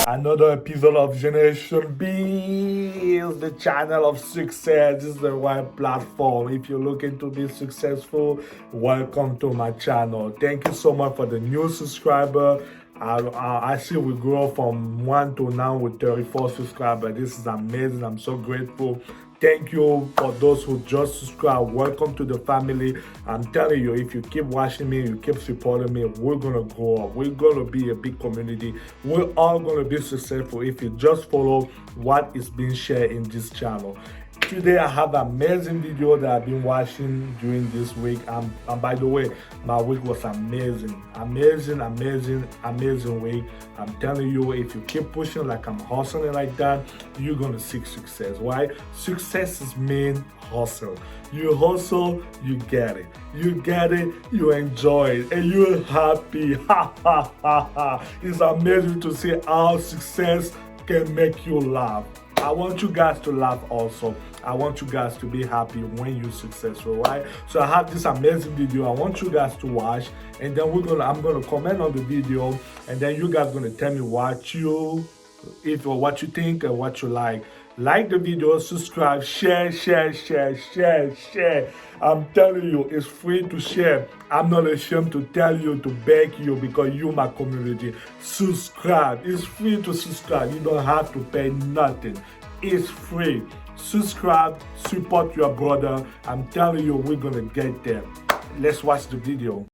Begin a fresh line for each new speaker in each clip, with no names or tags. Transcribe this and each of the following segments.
Another episode of Generation B is the channel of success. This is the right platform. If you're looking to be successful, welcome to my channel. Thank you so much for the new subscriber. I see we grow from 1 to now with 34 subscribers. This is amazing. I'm so grateful. Thank you for those who just subscribe. Welcome to the family. I'm telling you, if you keep watching me, you keep supporting me, we're gonna grow up. We're gonna be a big community. We're all gonna be successful if you just follow what is being shared in this channel. Today I have an amazing video that I've been watching during this week. And by the way, my week was amazing week. I'm telling you, if you keep pushing like I'm hustling like that, you're gonna seek success. Why? Success is mean hustle. You hustle, you get it. You get it, you enjoy it, and you're happy. It's amazing to see how success can make you laugh. I want you guys to laugh also. I want you guys to be happy when you're successful, right? So I have this amazing video I want you guys to watch, and then I'm gonna comment on the video, and then you guys gonna tell me what you think and what you like. Like the video, subscribe, share. I'm telling you, it's free to share. I'm not ashamed to tell you, to beg you, because you're my community. Subscribe. It's free to subscribe. You don't have to pay nothing. It's free. Subscribe, support your brother. I'm telling you, we're gonna get there. Let's watch the video.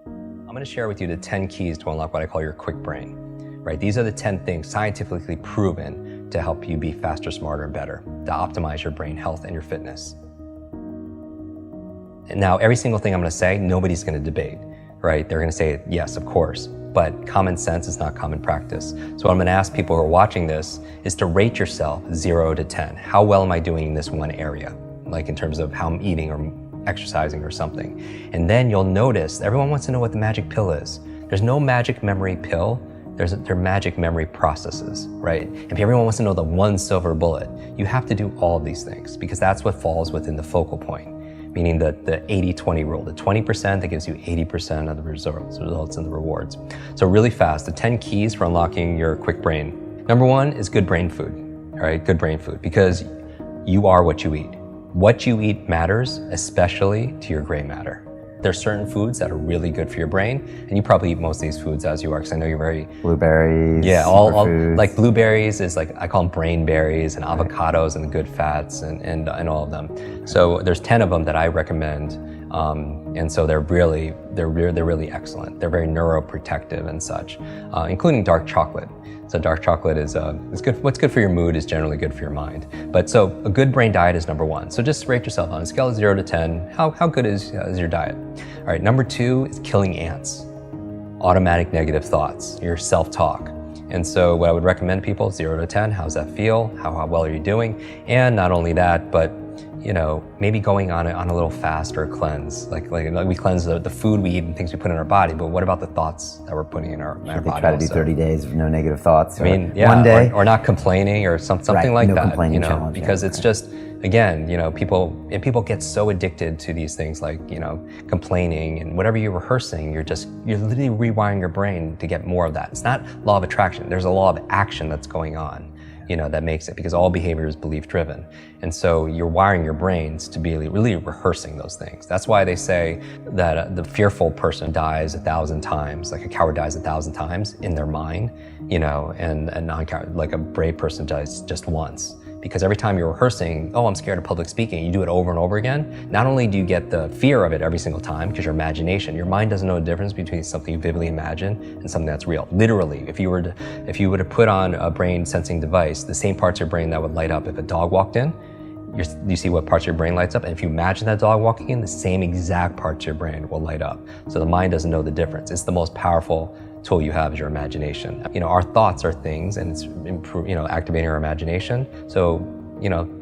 I'm going to share with you the 10 keys to unlock what I call your quick brain. Right? These are the 10 things scientifically proven to help you be faster, smarter, and better, to optimize your brain health and your fitness. And now, every single thing I'm going to say, nobody's going to debate, right? They're going to say, yes, of course, but common sense is not common practice. So what I'm going to ask people who are watching this is to rate yourself 0 to 10. How well am I doing in this one area? Like in terms of how I'm eating or exercising or something. And then you'll notice, everyone wants to know what the magic pill is. There's no magic memory pill. They're magic memory processes, right? If everyone wants to know the one silver bullet, you have to do all of these things, because that's what falls within the focal point, meaning the 80-20 rule, the 20% that gives you 80% of the results and the rewards. So really fast, the 10 keys for unlocking your quick brain. Number 1 is good brain food, all right? Good brain food, because you are what you eat. What you eat matters, especially to your gray matter. There's certain foods that are really good for your brain, and you probably eat most of these foods as you are, because I know you're very...
Blueberries,
yeah, all like blueberries is like, I call them brain berries, and avocados and the good fats and all of them. So there's 10 of them that I recommend, and so they're really excellent. They're very neuroprotective and such, including dark chocolate. So dark chocolate is good. What's good for your mood is generally good for your mind. But so a good brain diet is number 1. So just rate yourself on a scale of 0 to 10. How good is your diet? All right, number 2 is killing ants. Automatic negative thoughts, your self-talk. And so what I would recommend people, 0 to 10, how's that feel? How well are you doing? And not only that, but maybe going on a little fast or a cleanse. Like we cleanse the food we eat and things we put in our body, but what about the thoughts that we're putting in our body?
Try to do 30 days of no negative thoughts.
I mean, yeah,
one day,
or not complaining or something
right,
like
no
that.
Complaining challenge,
because it's just, again, people get so addicted to these things like complaining, and whatever you're rehearsing, you're literally rewiring your brain to get more of that. It's not law of attraction. There's a law of action that's going on. That makes it, because all behavior is belief driven. And so you're wiring your brains to be really rehearsing those things. That's why they say that the fearful person dies 1,000 times, like a coward dies 1,000 times in their mind, and non-coward, like a brave person dies just once. Because every time you're rehearsing, oh, I'm scared of public speaking, you do it over and over again, not only do you get the fear of it every single time, because your mind doesn't know the difference between something you vividly imagine and something that's real. Literally, if you were to put on a brain sensing device, the same parts of your brain that would light up if a dog walked in, you see what parts of your brain lights up, and if you imagine that dog walking in, the same exact parts of your brain will light up. So the mind doesn't know the difference. It's the most powerful tool you have is your imagination. Our thoughts are things, and it's activating our imagination. So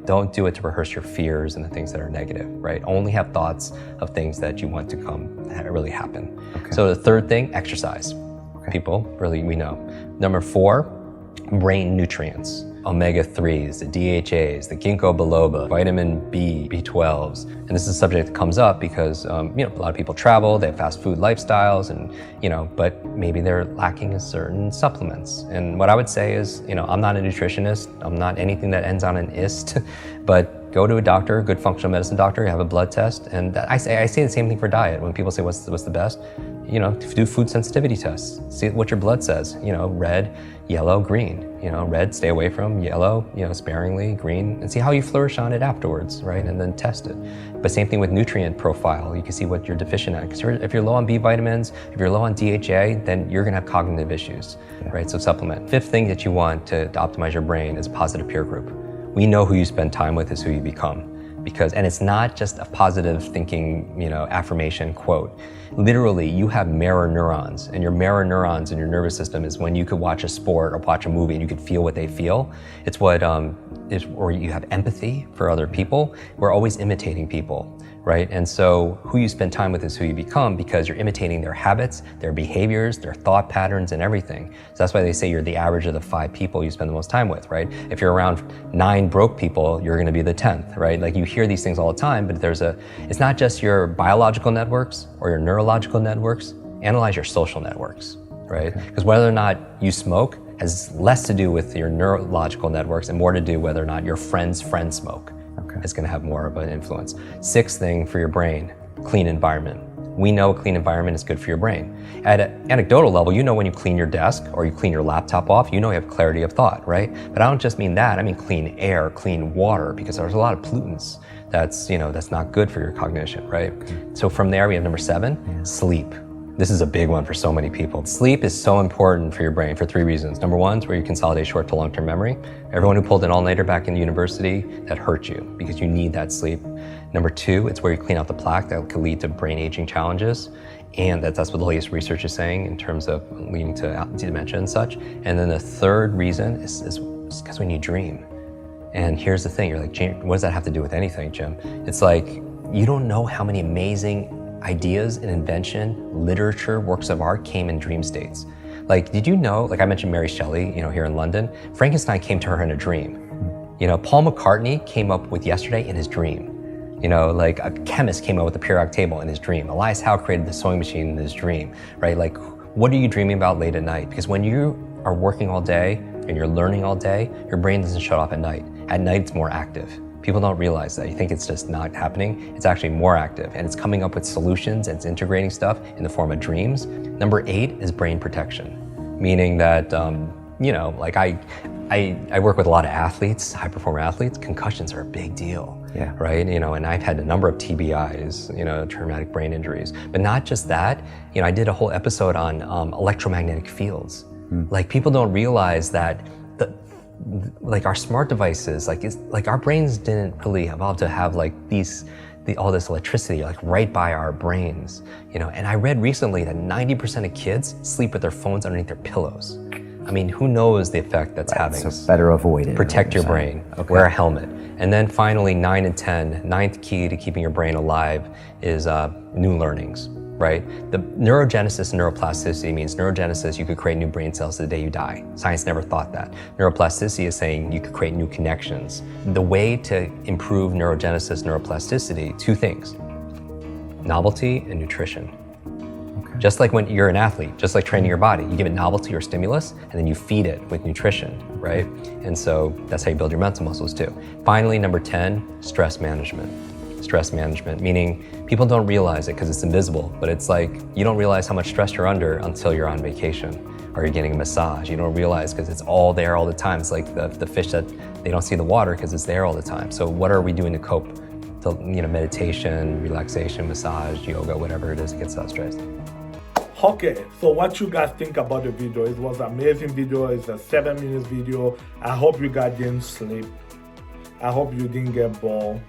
don't do it to rehearse your fears and the things that are negative, right? Only have thoughts of things that you want to really happen. Okay. So the third thing, exercise. Okay. People, really, we know. Number 4, brain nutrients. omega-3s, the DHAs, the ginkgo biloba, vitamin B, B12s. And this is a subject that comes up because a lot of people travel, they have fast food lifestyles, and but maybe they're lacking in certain supplements. And what I would say is, I'm not a nutritionist, I'm not anything that ends on an ist, but go to a doctor, a good functional medicine doctor, have a blood test. And I say the same thing for diet. When people say what's the best, do food sensitivity tests. See what your blood says. Red, yellow, green. Red, stay away from. Yellow, sparingly. Green, and see how you flourish on it afterwards, right? And then test it. But same thing with nutrient profile. You can see what you're deficient at. Because if you're low on B vitamins, if you're low on DHA, then you're gonna have cognitive issues, right? So supplement. Fifth thing that you want to optimize your brain is a positive peer group. We know who you spend time with is who you become. And it's not just a positive thinking, affirmation quote. Literally, you have mirror neurons, and your mirror neurons in your nervous system is when you could watch a sport or watch a movie and you could feel what they feel. It's what or you have empathy for other people. We're always imitating people, right? And so who you spend time with is who you become, because you're imitating their habits, their behaviors, their thought patterns, and everything. So that's why they say you're the average of the 5 people you spend the most time with, right? If you're around 9 broke people, you're gonna be the 10th, right? Like, you hear these things all the time, but it's not just your biological networks or your neurological networks. Analyze your social networks, right? Because whether or not you smoke has less to do with your neurological networks and more to do whether or not your friend's friends smoke. It's going to have more of an influence. 6th thing for your brain, clean environment. We know a clean environment is good for your brain. At an anecdotal level, when you clean your desk or you clean your laptop off, you have clarity of thought, right? But I don't just mean that, I mean clean air, clean water, because there's a lot of pollutants that's not good for your cognition, right? So from there, we have number 7, sleep. This is a big one for so many people. Sleep is so important for your brain for 3 reasons. Number 1 is where you consolidate short to long-term memory. Everyone who pulled an all-nighter back in university, that hurt you because you need that sleep. Number 2, it's where you clean out the plaque that could lead to brain aging challenges. And that's what the latest research is saying in terms of leading to dementia and such. And then the 3rd reason is because when you dream. And here's the thing, you're like, what does that have to do with anything, Jim? It's like, you don't know how many amazing ideas and invention, literature, works of art came in dream states. Like, did you know, like I mentioned Mary Shelley, here in London, Frankenstein came to her in a dream. Paul McCartney came up with Yesterday in his dream. Like a chemist came up with the periodic table in his dream. Elias Howe created the sewing machine in his dream, right? Like, what are you dreaming about late at night? Because when you are working all day and you're learning all day, your brain doesn't shut off at night. At night, it's more active. People don't realize that. You think it's just not happening. It's actually more active, and it's coming up with solutions, and it's integrating stuff in the form of dreams. Number 8 is brain protection, meaning that, like I work with a lot of athletes, high performer athletes. Concussions are a big deal, right? And I've had a number of TBIs, traumatic brain injuries. But not just that, I did a whole episode on electromagnetic fields. Like, people don't realize that like our smart devices, like our brains didn't really evolve to have like all this electricity like right by our brains, And I read recently that 90% of kids sleep with their phones underneath their pillows. I mean, who knows the effect that's having?
So better avoid it.
Protect your brain. Wear a helmet. And then finally, 9 and 10, 9th key to keeping your brain alive is new learnings. Right? The neurogenesis and neuroplasticity means neurogenesis, you could create new brain cells the day you die. Science never thought that. Neuroplasticity is saying you could create new connections. The way to improve neurogenesis, neuroplasticity, 2 things, novelty and nutrition. Just like when you're an athlete, just like training your body, you give it novelty or stimulus, and then you feed it with nutrition, right? And so that's how you build your mental muscles too. Finally, number 10, stress management. Stress management, meaning people don't realize it because it's invisible, but it's like you don't realize how much stress you're under until you're on vacation or you're getting a massage. You don't realize because it's all there all the time. It's like the fish that they don't see the water because it's there all the time. So what are we doing to cope? Meditation, relaxation, massage, yoga, whatever it is that gets us stressed.
Okay, so what you guys think about the video? It was an amazing video. It's a 7-minute video. I hope you guys didn't sleep. I hope you didn't get bored.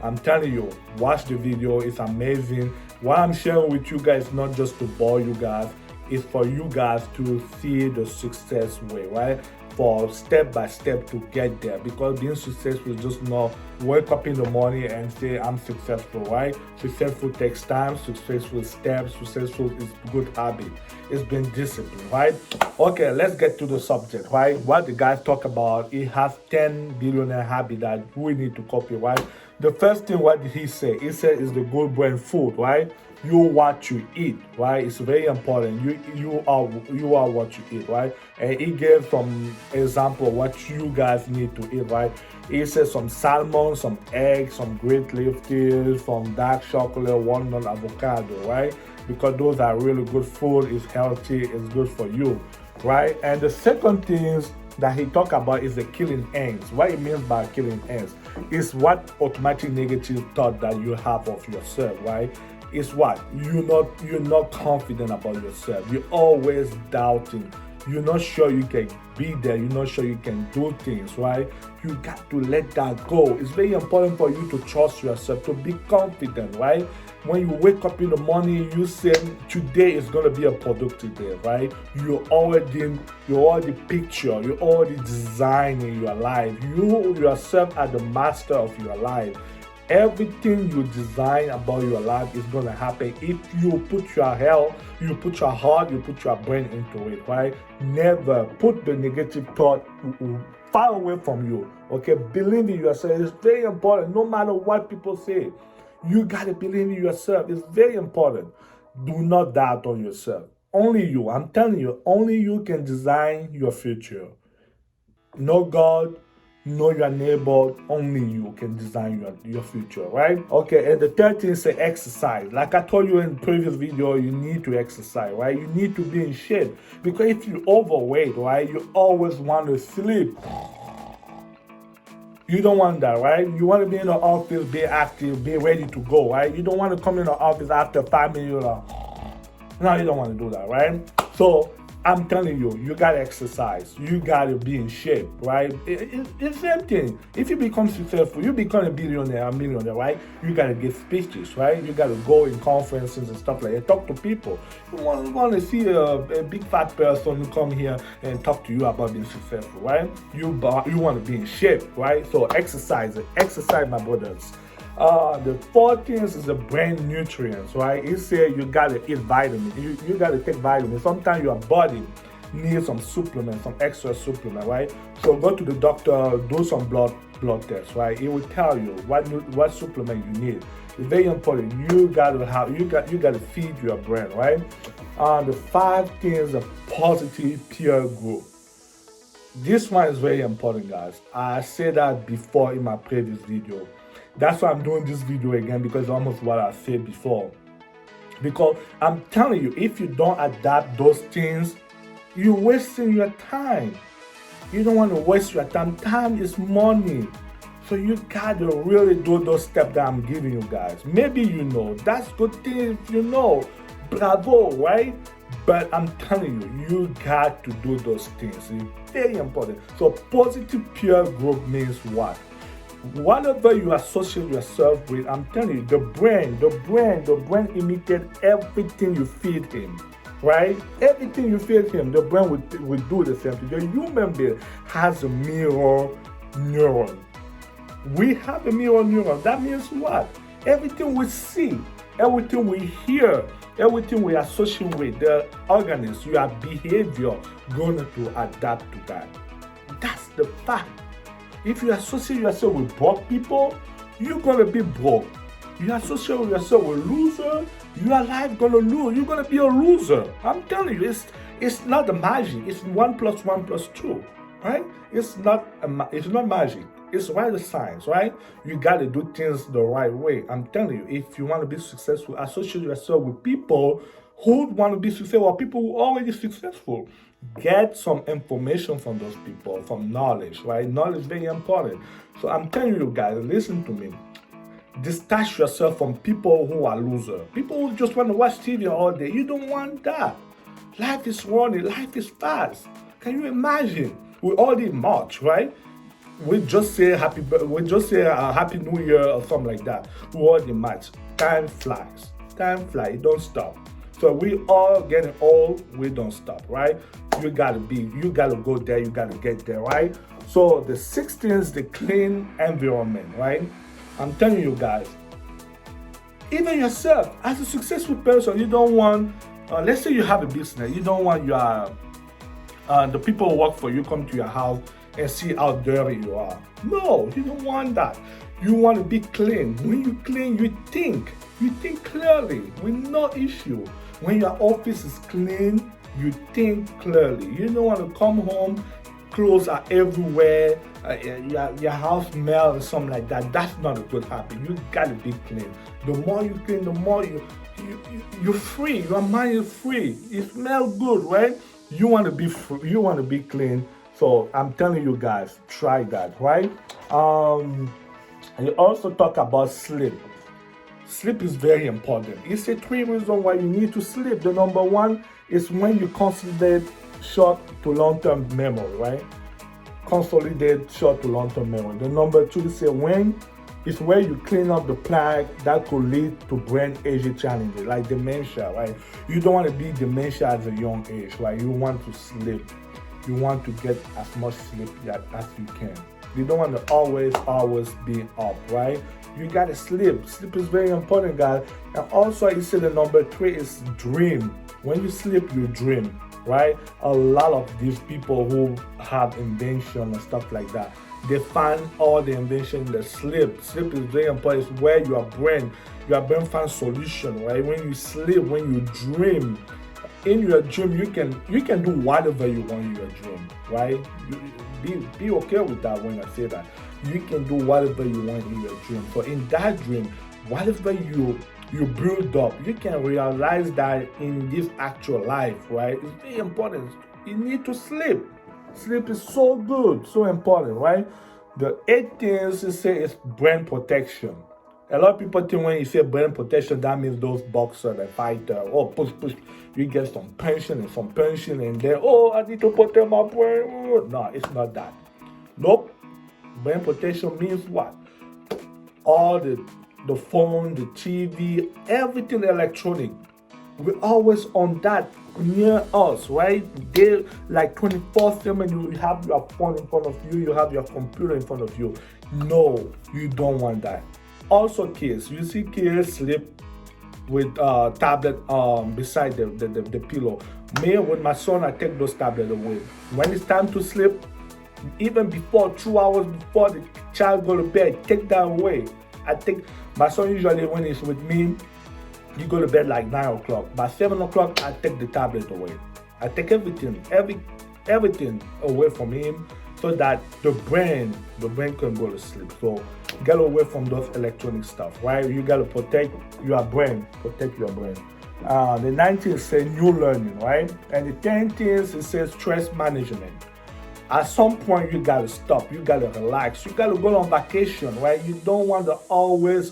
I'm telling you, watch the video, it's amazing. What I'm sharing with you guys, not just to bore you guys, is for you guys to see the success way, right? For step by step to get there, because being successful is just not wake up in the morning and say, I'm successful, right? Successful takes time, successful steps, successful is good habit. It's been discipline, right? Okay, let's get to the subject, right? What the guy talk about, he has 10 billionaire habits that we need to copy, right? The first thing, what did he say? He said is the good brain food, right? You what you eat, right? It's very important. You are what you eat, right? And he gave some example of what you guys need to eat, right? He said some salmon, some eggs, some great leftovers, some dark chocolate, walnut, avocado, right? Because those are really good food. It's healthy. It's good for you, right? And the second things that he talk about is the killing ends. What he means by killing ends is what automatic negative thought that you have of yourself, right? It's what you're not confident about yourself. You're always doubting. You're not sure you can be there. You're not sure you can do things, right? You got to let that go. It's very important for you to trust yourself, to be confident, right? When you wake up in the morning, you say today is gonna be a productive day, right? You're already picture, you're already designing your life. You yourself are the master of your life. Everything you design about your life is gonna happen if you put your health, you put your heart, you put your brain into it, right? Never put the negative thought far away from you. Okay, believe in yourself. It's very important. No matter what people say, you gotta believe in yourself. It's very important. Do not doubt on yourself. Only you. I'm telling you, only you can design your future. No God, know your neighbor, only you can design your future, right? Okay, and the third thing is exercise. Like I told you in the previous video, you need to exercise, right? You need to be in shape. Because if you're overweight, right, you always want to sleep. You don't want that, right? You want to be in the office, be active, be ready to go, right? You don't want to come in the office after 5 minutes, no, you don't want to do that, right? So I'm telling you, you gotta exercise. You gotta be in shape, right? It's the same thing. If you become successful, you become a billionaire, a millionaire, right? You gotta give speeches, right? You gotta go in conferences and stuff like that. Talk to people. You want to see a big fat person who come here and talk to you about being successful, right? You want to be in shape, right? So exercise, my brothers. The fourth thing is the brain nutrients, right? He said you gotta eat vitamins. You gotta take vitamins. Sometimes your body needs some supplement, some extra supplement, right? So go to the doctor, do some blood tests, right? He will tell you what supplement you need. It's very important. You gotta feed your brain, right? The five things of positive peer group. This one is very important, guys. I said that before in my previous video. That's why I'm doing this video again, because almost what I said before. Because I'm telling you, if you don't adapt those things, you're wasting your time. You don't want to waste your time. Time is money. So you gotta really do those steps that I'm giving you guys. Maybe you know. That's good thing if you know. Bravo, right? But I'm telling you, you got to do those things. It's very important. So positive peer group means what? Whatever you associate yourself with, I'm telling you, the brain imitates everything you feed him, right? Everything you feed him, the brain will do the same thing. The human being has a mirror neuron. We have a mirror neuron. That means what? Everything we see, everything we hear, everything we associate with the organism, your behavior going to adapt to that. That's the fact. If you associate yourself with broke people, you're gonna be broke. You associate yourself with loser, your life gonna lose. You're gonna be a loser. I'm telling you, it's not the magic. It's 1 + 1 + 2, right? It's not magic. It's right science, right? You gotta do things the right way. I'm telling you, if you want to be successful, associate yourself with people who want to be successful, or people who are already successful. Get some information from those people, from knowledge, right? Knowledge is very important. So I'm telling you guys, listen to me. Detach yourself from people who are losers. People who just want to watch TV all day. You don't want that. Life is running. Life is fast. Can you imagine? We already March, right? We just say happy New Year or something like that. We already March. Time flies. Time flies. It don't stop. So we all getting old, we don't stop, right? You gotta go there, you gotta get there, right? So the sixth thing is the clean environment, right? I'm telling you guys, even yourself, as a successful person, you don't want, let's say you have a business, you don't want the people who work for you come to your house and see how dirty you are. No, you don't want that. You want to be clean. When you clean, you think clearly with no issue. When your office is clean, you think clearly. You don't want to come home, clothes are everywhere, your house smells and something like that. That's not a good habit. You gotta be clean. The more you clean, the more you're free. Your mind is free. It smells good, right? You want to be free, you want to be clean. So I'm telling you guys, try that, right? And you also talk about sleep. Sleep is very important. It's a 3 reasons why you need to sleep. The number one is when you consolidate short to long-term memory, right? Consolidate short to long-term memory. The number two is when it's where you clean up the plaque that could lead to brain age challenges like dementia, right? You don't want to be dementia at a young age, right? You want to sleep. You want to get as much sleep as you can. You don't want to always be up, right? You gotta sleep. Sleep is very important, guys. And also, you see the number three is dream. When you sleep, you dream, right? A lot of these people who have invention and stuff like that, they find all the invention in the sleep. Sleep is very important. It's where your brain finds solution, right? When you sleep, when you dream, in your dream, you can do whatever you want in your dream, right? Be okay with that when I say that. You can do whatever you want in your dream. So in that dream, whatever you build up, you can realize that in this actual life, right? It's very important. You need to sleep. Sleep is so good, so important, right? The 8 things you say is brain protection. A lot of people think when you say brain protection, that means those boxers, the fighter, push, you get some pension, and then, I need to protect my brain. No, it's not that. Nope. Brain protection means what? All the phone, the TV, everything electronic. We're always on that near us, right? They like 24/7. You have your phone in front of you, you have your computer in front of you. No, you don't want that. Also, kids, you see kids sleep with tablet beside the pillow. Me, with my son, I take those tablets away. When it's time to sleep, even before 2 hours before the child go to bed, take that away. I take my son usually when he's with me, he go to bed like 9 o'clock. By 7 o'clock, I take the tablet away. I take everything away from him so that the brain can go to sleep. So get away from those electronic stuff, right? You gotta protect your brain. The 19th says new learning, right? And the 10th is it says stress management. At some point, you gotta stop. You gotta relax. You gotta go on vacation, right? You don't want to always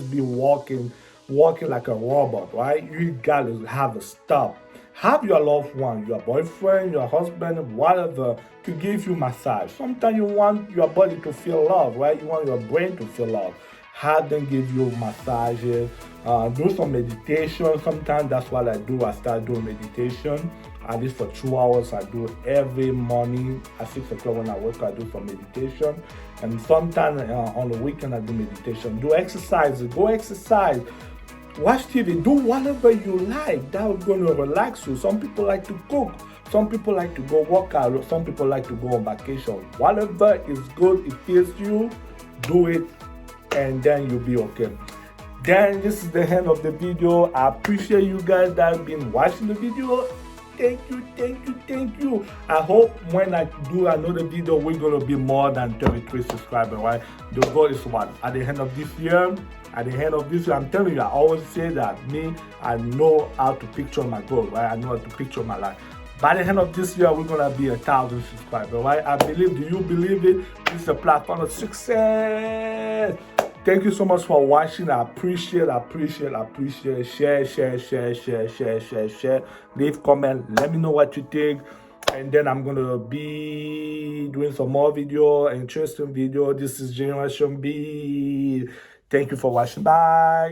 be walking like a robot, right? You gotta have a stop. Have your loved one, your boyfriend, your husband, whatever, to give you massage. Sometimes you want your body to feel love, right? You want your brain to feel love. Have them give you massages. Do some meditation. Sometimes that's what I do. I start doing meditation. At least for 2 hours, I do every morning at 6 o'clock when I wake up, I do some meditation. And sometimes on the weekend, I do meditation. Do exercises. Go exercise. Watch TV. Do whatever you like. That's going to relax you. Some people like to cook. Some people like to go work out. Some people like to go on vacation. Whatever is good, it feels you, do it, and then you'll be okay. Then this is the end of the video. I appreciate you guys that have been watching the video. Thank you. I hope when I do another video, we're going to be more than 33 subscribers, right? The goal is what? At the end of this year, I'm telling you, I always say that I know how to picture my goal, right? I know how to picture my life. By the end of this year, we're going to be 1,000 subscribers, right? I believe, do you believe it? This is a platform of success. Thank you so much for watching. I appreciate it. Share. Leave comment. Let me know what you think. And then I'm going to be doing some more video, interesting video. This is Generation B. Thank you for watching. Bye.